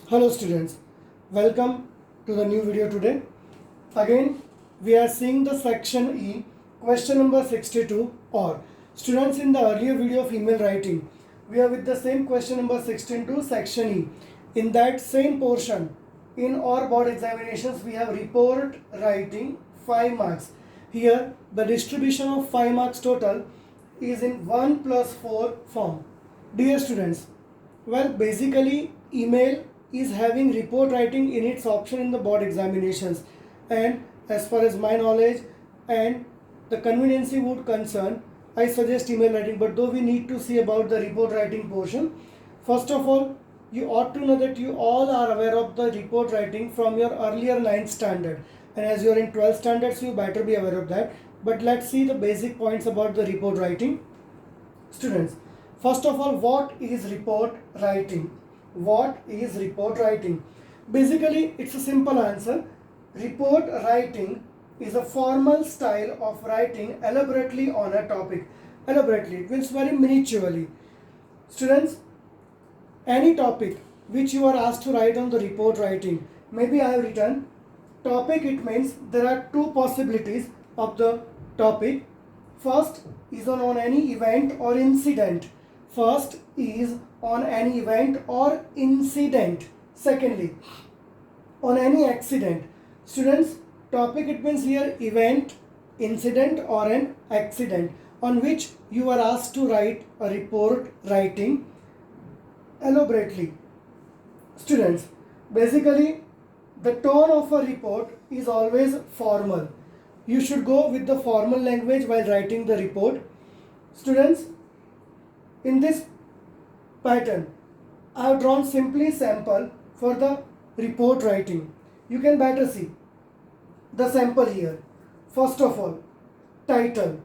Hello students, welcome to the new video today. Again, we are seeing the section E, question number 62 or students in the earlier video of email writing, we are with the same question number 62 section E. In that same portion, in our board examinations, we have report writing 5 marks. Here, the distribution of 5 marks total is in 1 plus 4 form. Dear students, well, basically email is having report writing in its option in the board examinations, and as far as my knowledge and the conveniency would concern, I suggest email writing. But though we need to see about the report writing portion, first of all, you ought to know that you all are aware of the report writing from your earlier 9th standard, and as you are in 12th standard, so you better be aware of that. But let's see the basic points about the report writing. Students, first of all, what is report writing? What is report writing? Basically, it's a simple answer. Report writing is a formal style of writing elaborately on a topic. Elaborately, it means very miniaturely. Students, any topic which you are asked to write on the report writing, maybe I have written topic, it means there are two possibilities of the topic. First is on any event or incident. First is on any event or incident. Secondly, on any accident. Students, topic, it means here event, incident or an accident on which you are asked to write a report writing elaborately. Students, basically the tone of a report is always formal. You should go with the formal language while writing the report. Students, in this pattern, I have drawn simply sample for the report writing. You can better see the sample here. First of all, title.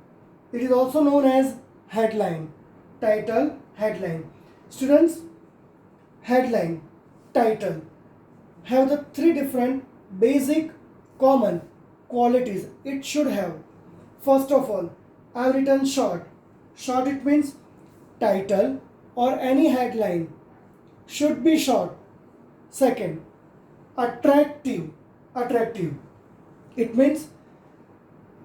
It is also known as headline. Title, headline. Students, headline, title have the three different basic common qualities it should have. First of all, I have written short. Short, it means title or any headline should be short. Second, attractive. Attractive, it means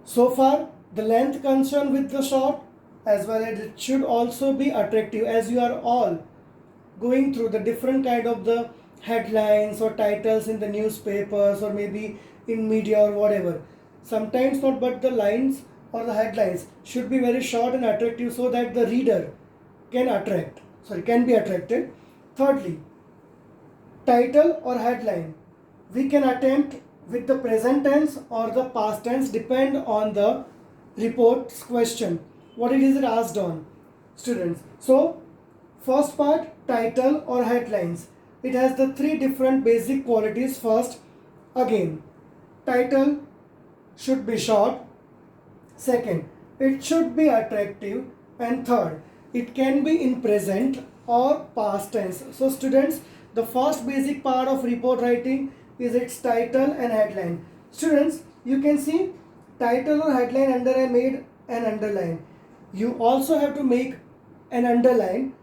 so far the length concerned with the short as well as it should also be attractive, as you are all going through the different kind of the headlines or titles in the newspapers or maybe in media or whatever. Sometimes not, but the lines or the headlines should be very short and attractive so that the reader can be attracted. Thirdly, title or headline we can attempt with the present tense or the past tense, depend on the report's question, what it is it asked on. Students, so first part, title or headlines, it has the three different basic qualities. First, again, title should be short. Second, it should be attractive. And third, it can be in present or past tense. So students, the first basic part of report writing is its title and headline. Students, you can see title or headline under I made an underline. You also have to make an underline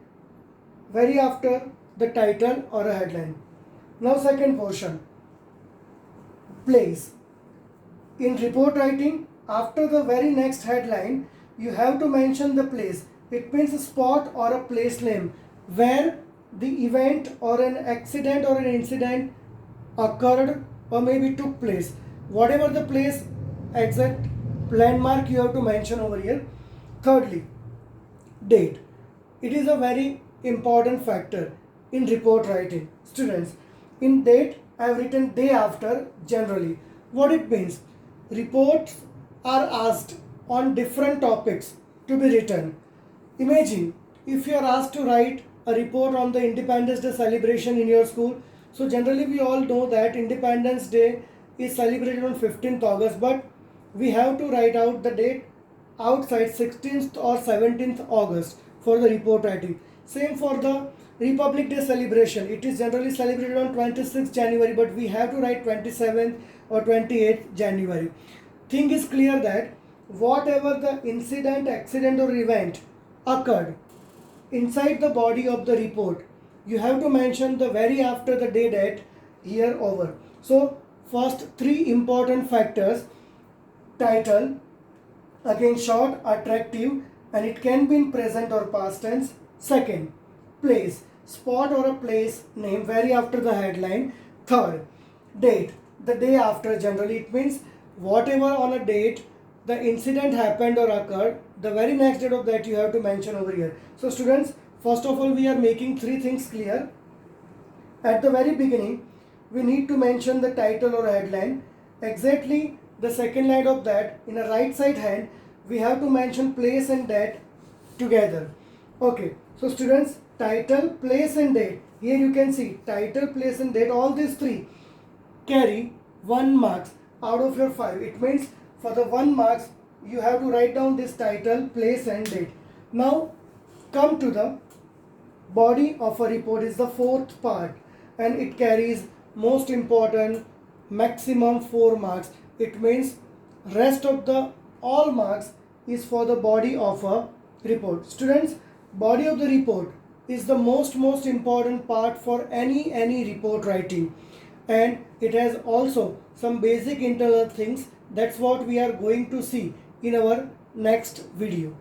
very after the title or a headline. Now second portion, place. In report writing, after the very next headline, you have to mention the place. It means a spot or a place name where the event or an accident or an incident occurred or maybe took place. Whatever the place, exact landmark you have to mention over here. Thirdly, date. It is a very important factor in report writing. Students, in date I have written day after generally. What it means? Reports are asked on different topics to be written. Imagine if you are asked to write a report on the Independence Day celebration in your school. So generally we all know that Independence Day is celebrated on 15th August, but we have to write out the date outside 16th or 17th August for the report writing. Same for the Republic Day celebration. It is generally celebrated on 26th January, but we have to write 27th or 28th January. Thing is clear that whatever the incident, accident or event occurred inside the body of the report, you have to mention the very after the day date here over. So first three important factors: title, again short, attractive, and it can be in present or past tense. Second, place, spot or a place name very after the headline. Third, date, the day after. Generally it means whatever on a date the incident happened or occurred, the very next date of that you have to mention over here. So students, first of all we are making three things clear. At the very beginning we need to mention the title or headline. Exactly the second line of that, in a right side hand we have to mention place and date together. Okay, so students, title, place and date. Here you can see title, place and date, all these three carry 1 marks out of your 5. It means for the 1 marks you have to write down this title, place and date. Now come to the body of a report, is the fourth part, and it carries most important maximum 4 marks. It means rest of the all marks is for the body of a report. Students, body of the report is the most important part for any report writing, and it has also some basic internal things. That's what we are going to see in our next video.